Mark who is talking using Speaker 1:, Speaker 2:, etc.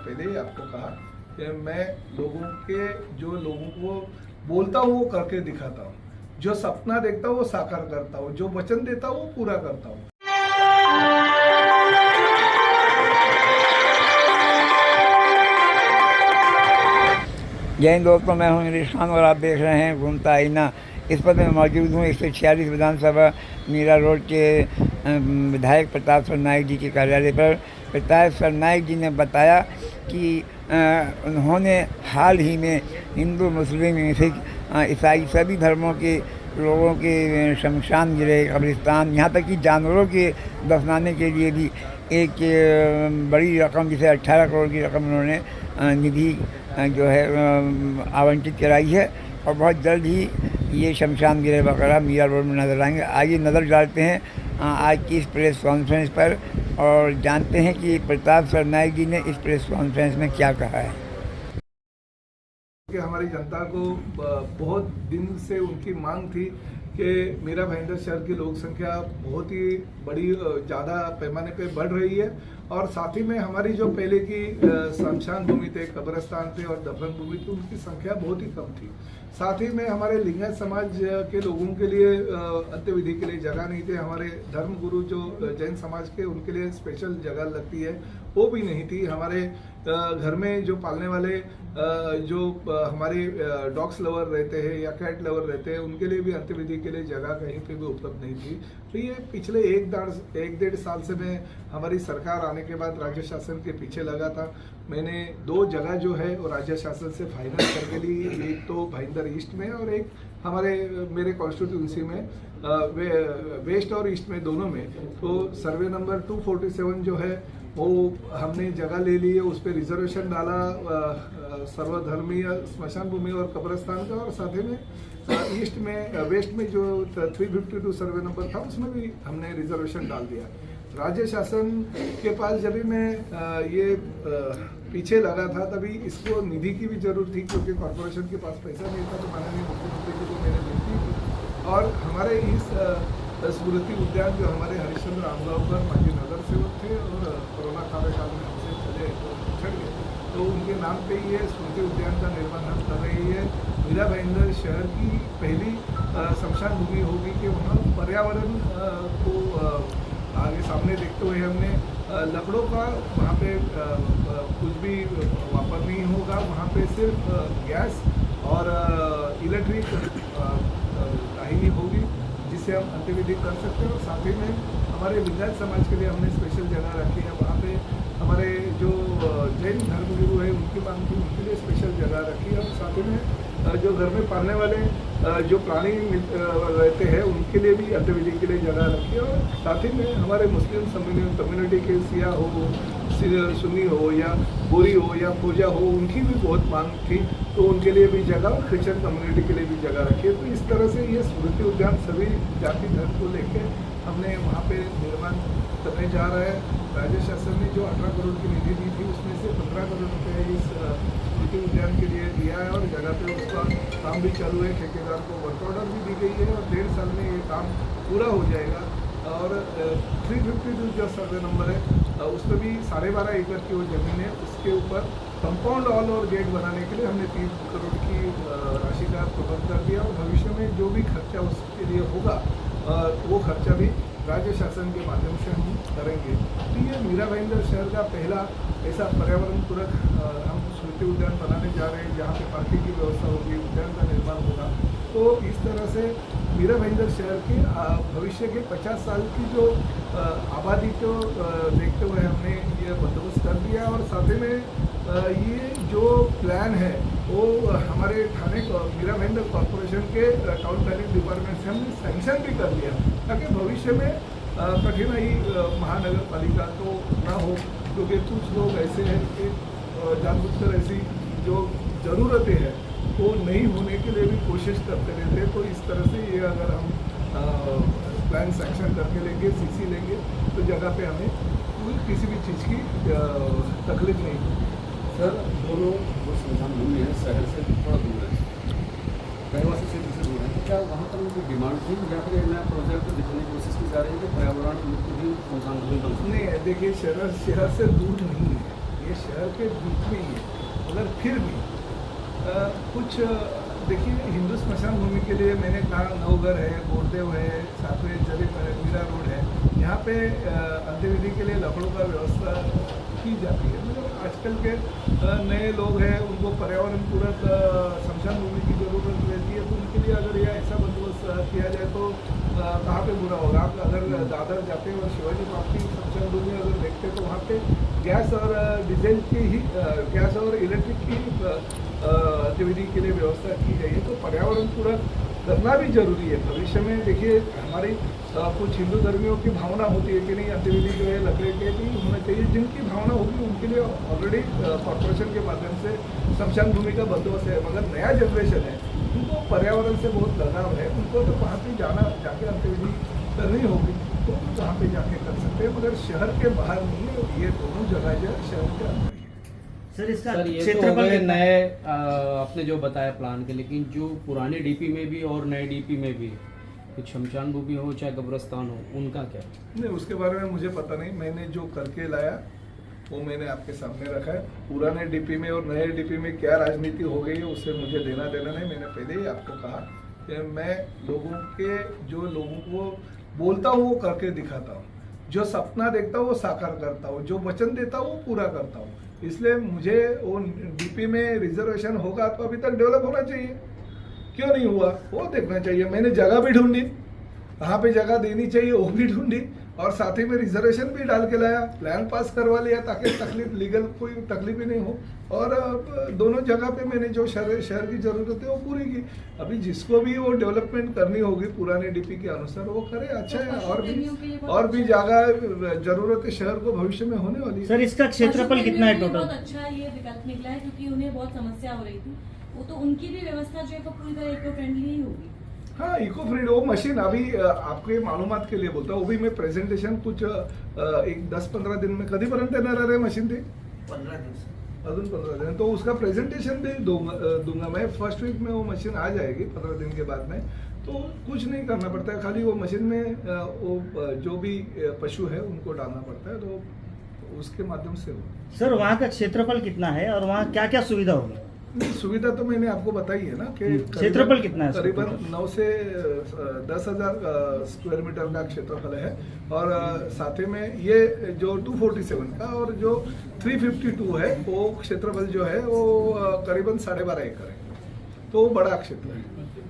Speaker 1: पहले ही आपको कहा कि मैं लोगों को बोलता हूँ वो करके दिखाता हूँ, जो सपना देखता हूँ वो साकार करता हूँ, जो वचन देता हूँ वो पूरा करता हूँ।
Speaker 2: जय हिंद दोस्तों, मैं हूं इंग्लिश खान और आप देख रहे हैं घूमता आईना। इस पर मैं मौजूद हूं 146 विधानसभा मीरा रोड के विधायक प्रताप सरनाईक जी के कार्यालय पर। प्रताप सरनाईक जी ने बताया कि उन्होंने हाल ही में हिंदू, मुस्लिम, सिख, ईसाई सभी धर्मों के लोगों के शमशान गिरे, कब्रिस्तान, यहाँ तक कि जानवरों के दफनाने के लिए भी एक बड़ी रकम, जिसे 18 करोड़ की रकम उन्होंने निधि जो है आवंटित कराई है। और बहुत जल्द ही ये शमशान गिरे वगैरह मीरा रोड में नज़र आएंगे। आइए नज़र डालते हैं आज की इस प्रेस कॉन्फ्रेंस पर और जानते हैं कि प्रताप सरनाईक जी ने इस प्रेस कॉन्फ्रेंस में क्या कहा है।
Speaker 1: कि हमारी जनता को बहुत दिन से उनकी मांग थी कि मीरा भाईंदर शहर की लोक संख्या बहुत ही बड़ी, ज़्यादा पैमाने पे बढ़ रही है और साथ ही में हमारी जो पहले की शमशान भूमि थे, कब्रिस्तान थे और दफन भूमि थी, उनकी संख्या बहुत ही कम थी। साथ ही में हमारे लिंगायत समाज के लोगों के लिए अंत्यविधि के लिए जगह नहीं थी। हमारे धर्म गुरु जो जैन समाज के, उनके लिए स्पेशल जगह लगती है, वो भी नहीं थी। हमारे घर में जो पालने वाले जो हमारे डॉग्स लवर रहते हैं या कैट लवर रहते हैं, उनके लिए भी अंत्यविधि के लिए जगह कहीं पे भी उपलब्ध नहीं थी। तो ये पिछले एक डेढ़ साल से मैं हमारी सरकार आने के बाद राज्य शासन के पीछे लगा था। मैंने 2 जगह जो है वो राज्य शासन से फाइनल करके ली, एक तो भाईंदर ईस्ट में और एक मेरे कॉन्स्टिट्यूंसी में वेस्ट और ईस्ट में, दोनों में। तो सर्वे नंबर 247 जो है वो हमने जगह ले ली है, उस पर रिजर्वेशन डाला सर्वधर्मीय स्मशान भूमि और कब्रिस्तान का, और साथ ही में वेस्ट में जो 352 सर्वे नंबर था उसमें भी हमने रिजर्वेशन डाल दिया। राज्य शासन के पास जब भी मैं ये पीछे लगा था, तभी इसको निधि की भी जरूरत थी, क्योंकि कॉर्पोरेशन के पास पैसा नहीं था। तो माननीय मुख्यमंत्री जी को मैंने विनती की और हमारे इस स्मृति उद्यान जो हमारे हरिश्चंद्र आमगांवकर माजी नगर सेवक थे और कोरोना कार्यकाल में हमसे चले तो छड़ गए, तो उनके नाम पे ये स्मृति उद्यान का निर्माण हम कर रही है। मीरा भाईंदर शहर की पहली शमशान भूमि होगी कि वहाँ पर्यावरण को आगे सामने देखते हुए हमने लकड़ों का वहाँ पे कुछ भी वापर नहीं होगा। वहाँ पे सिर्फ गैस और इलेक्ट्रिक दाहिनी होगी, जिससे हम अंत्यविधि कर सकते हैं। और साथ ही में हमारे लिंगायत समाज के लिए हमने स्पेशल जगह रखी है। वहाँ पे हमारे जो जैन धर्मगुरु है उनकी मांग थी, उनके लिए स्पेशल जगह रखी है। और साथ ही में जो घर में पालने वाले जो प्राणी रहते हैं उनके लिए भी अंत्यविधि के लिए जगह रखी है। और साथ ही में हमारे मुस्लिम कम्युनिटी के सिया हो, सुन्नी हो या बोरी हो या खोजा हो, उनकी भी बहुत मांग थी, तो उनके लिए भी जगह, और क्रिश्चियन कम्युनिटी के लिए भी जगह रखी है। तो इस तरह से ये स्मृति उद्यान सभी जाति धर्म को लेकर हमने वहाँ पे निर्माण करने जा रहे हैं। राज्य शासन ने जो 18 करोड़ की निधि दी थी, उसमें से 15 करोड़ रुपये इस स्मृति उद्यान के लिए दिया है और जगह पे उसका काम भी चालू है। ठेकेदार को वर्क ऑर्डर भी दी गई है और 1.5 साल में ये काम पूरा हो जाएगा। और 352 जो सर्वे नंबर है उस पर भी 12.5 एकड़ की वो ज़मीन है, उसके ऊपर कंपाउंड वॉल और गेट बनाने के लिए हमने 3 करोड़ की राशि का प्रबंध कर दिया। और भविष्य में जो भी खर्चा उसके लिए होगा वो खर्चा भी राज्य शासन के माध्यम से हम करेंगे। तो ये मीरा भाईंदर शहर का पहला ऐसा पर्यावरण पूरक हम स्मृति उद्यान बनाने जा रहे हैं, जहाँ पे पार्किंग की व्यवस्था होगी, उद्यान का निर्माण होगा। तो इस तरह से मीरा भाईंदर शहर के भविष्य के 50 साल की जो आबादी को देखते हुए हमने ये बंदोबस्त कर दिया। और साथ ही में ये जो प्लान है वो हमारे थाने मीरा भाईंदर कॉर्पोरेशन के टाउन प्लानिंग डिपार्टमेंट से हमने सैंक्शन भी कर दिया, ताकि भविष्य में कठिनाई महानगर पालिका को ना हो। क्योंकि कुछ लोग ऐसे हैं कि जानबूझकर ऐसी जो ज़रूरतें हैं वो नहीं होने के लिए भी कोशिश करते रहते हैं। तो इस तरह से ये अगर हम प्लान सैंक्शन करके लेंगे, सीसी लेंगे, तो जगह पे हमें किसी भी चीज़ की तकलीफ नहीं होगी।
Speaker 3: सर, दोनों जो शमशान भूमि है शहर से थोड़ा दूर है, रहवासी क्षेत्र से दूर है, तो क्या वहाँ पर उनकी डिमांड थी या फिर नया प्रोजेक्ट दिखाने की कोशिश की जा रही है कि पर्यावरण मुक्त भी शमशान भूमि बन सकती है?
Speaker 1: नहीं, देखिए शहर से दूर नहीं है, ये शहर के बीच में ही है, मगर फिर भी कुछ देखिए, हिंदू स्मशान भूमि के लिए मैंने कहा नवघर है, बोरदेव है, साथ में जरीब है, मीरा रोड है, यहाँ पे अंत्यविधि के लिए लकड़ों का व्यवस्था की जाती है। मतलब आजकल के नए लोग हैं, उनको पर्यावरण पूरक स्मशान भूमि की ज़रूरत रहती है, तो उनके लिए अगर यह ऐसा बंदोबस्त किया जाए तो कहाँ पे बुरा होगा। आप अगर दादर जाते हैं और शिवाजी पार्क की स्मशान भूमि अगर देखते हैं तो वहाँ पे गैस और डीजल की ही गैस और इलेक्ट्रिक की गतिविधि के लिए व्यवस्था की गई है। तो पर्यावरण पूरक करना भी जरूरी है। भविष्य में देखिए, हमारी कुछ हिंदू धर्मियों की भावना होती है कि नहीं, अंत्यविधि जो है लकड़ी के भी होना चाहिए। जिनकी भावना होगी उनके लिए ऑलरेडी कॉर्पोरेशन के माध्यम से स्मशान भूमि का बंदोबस्त है, मगर नया जनरेशन है, उनको पर्यावरण से बहुत लगाव है, उनको तो वहाँ पे जाके अंत्यविधि करनी होगी तो वहाँ पे जाके कर सकते हैं, मगर शहर के बाहर नहीं है। ये दोनों जगह जो है शहर के अंदर ही है।
Speaker 4: सर इसका
Speaker 3: सर ये तो हो
Speaker 4: क्षेत्रफल
Speaker 3: गए
Speaker 4: कितना है?
Speaker 3: नए आपने जो बताया प्लान के, लेकिन जो पुराने डीपी में भी और नए डीपी में भी कुछ शमशान भूमि हो चाहे कब्रस्तान हो, उनका क्या?
Speaker 1: नहीं, उसके बारे में मुझे पता नहीं। मैंने जो करके लाया वो मैंने आपके सामने रखा है। पुराने डीपी में और नए डीपी में क्या राजनीति हो गई है उससे मुझे लेना देना नहीं। मैंने पहले ही आपको कहा कि मैं लोगों को बोलता हूँ वो करके दिखाता हूँ, जो सपना देखता हूँ वो साकार करता हूँ, जो वचन देता हूँ वो पूरा करता हूँ। इसलिए मुझे वो डीपी में रिजर्वेशन होगा तो अभी तक डेवलप होना चाहिए, क्यों नहीं हुआ वो देखना चाहिए। मैंने जगह भी ढूंढी, कहाँ पे जगह देनी चाहिए वो भी ढूंढी, और साथ ही में रिजर्वेशन भी डाल के लाया, प्लान पास करवा लिया ताकि तकलीफ लीगल कोई तकलीफ ही नहीं हो। और दोनों जगह पे मैंने जो शहर की जरूरत है वो पूरी की। अभी जिसको भी वो डेवलपमेंट करनी होगी पुराने डीपी के अनुसार वो करे, अच्छा है। और भी जगह जरूरत है शहर को भविष्य में होने वाली है।
Speaker 4: सर इसका क्षेत्रफल कितना है टोटल?
Speaker 5: बहुत अच्छा ये विकल्प निकला है, क्योंकि उन्हें बहुत समस्या हो रही थी, वो तो उनकी भी व्यवस्था जो है वो पूरी तरह इको फ्रेंडली ही होगी।
Speaker 1: हाँ, इको फ्रेंड वो मशीन अभी आपके मालूमात के लिए बोलता हूँ, वो भी मैं प्रेजेंटेशन कुछ एक 10-15 दिन में कधी पर्यंत येणार आहे मशीन ती
Speaker 2: 15 दिन
Speaker 1: अजून 15 दिन, तो उसका प्रेजेंटेशन भी दूंगा मैं। फर्स्ट वीक में वो मशीन आ जाएगी 15 दिन के बाद में। तो कुछ नहीं करना पड़ता है, खाली वो मशीन में वो जो भी पशु है उनको डालना पड़ता है, तो उसके माध्यम से हो।
Speaker 4: सर वहाँ का क्षेत्रफल कितना है और वहाँ क्या क्या सुविधा होगी?
Speaker 1: नहीं, सुविधा तो मैंने आपको बताई है ना कि
Speaker 4: क्षेत्रफल कितना है?
Speaker 1: करीबन 9 से 10,000 स्क्वायर मीटर का क्षेत्रफल है। और साथ ही में ये जो 247 का और जो 352 है वो क्षेत्रफल जो है वो करीबन 12.5 एकड़ है, तो वो बड़ा क्षेत्र है।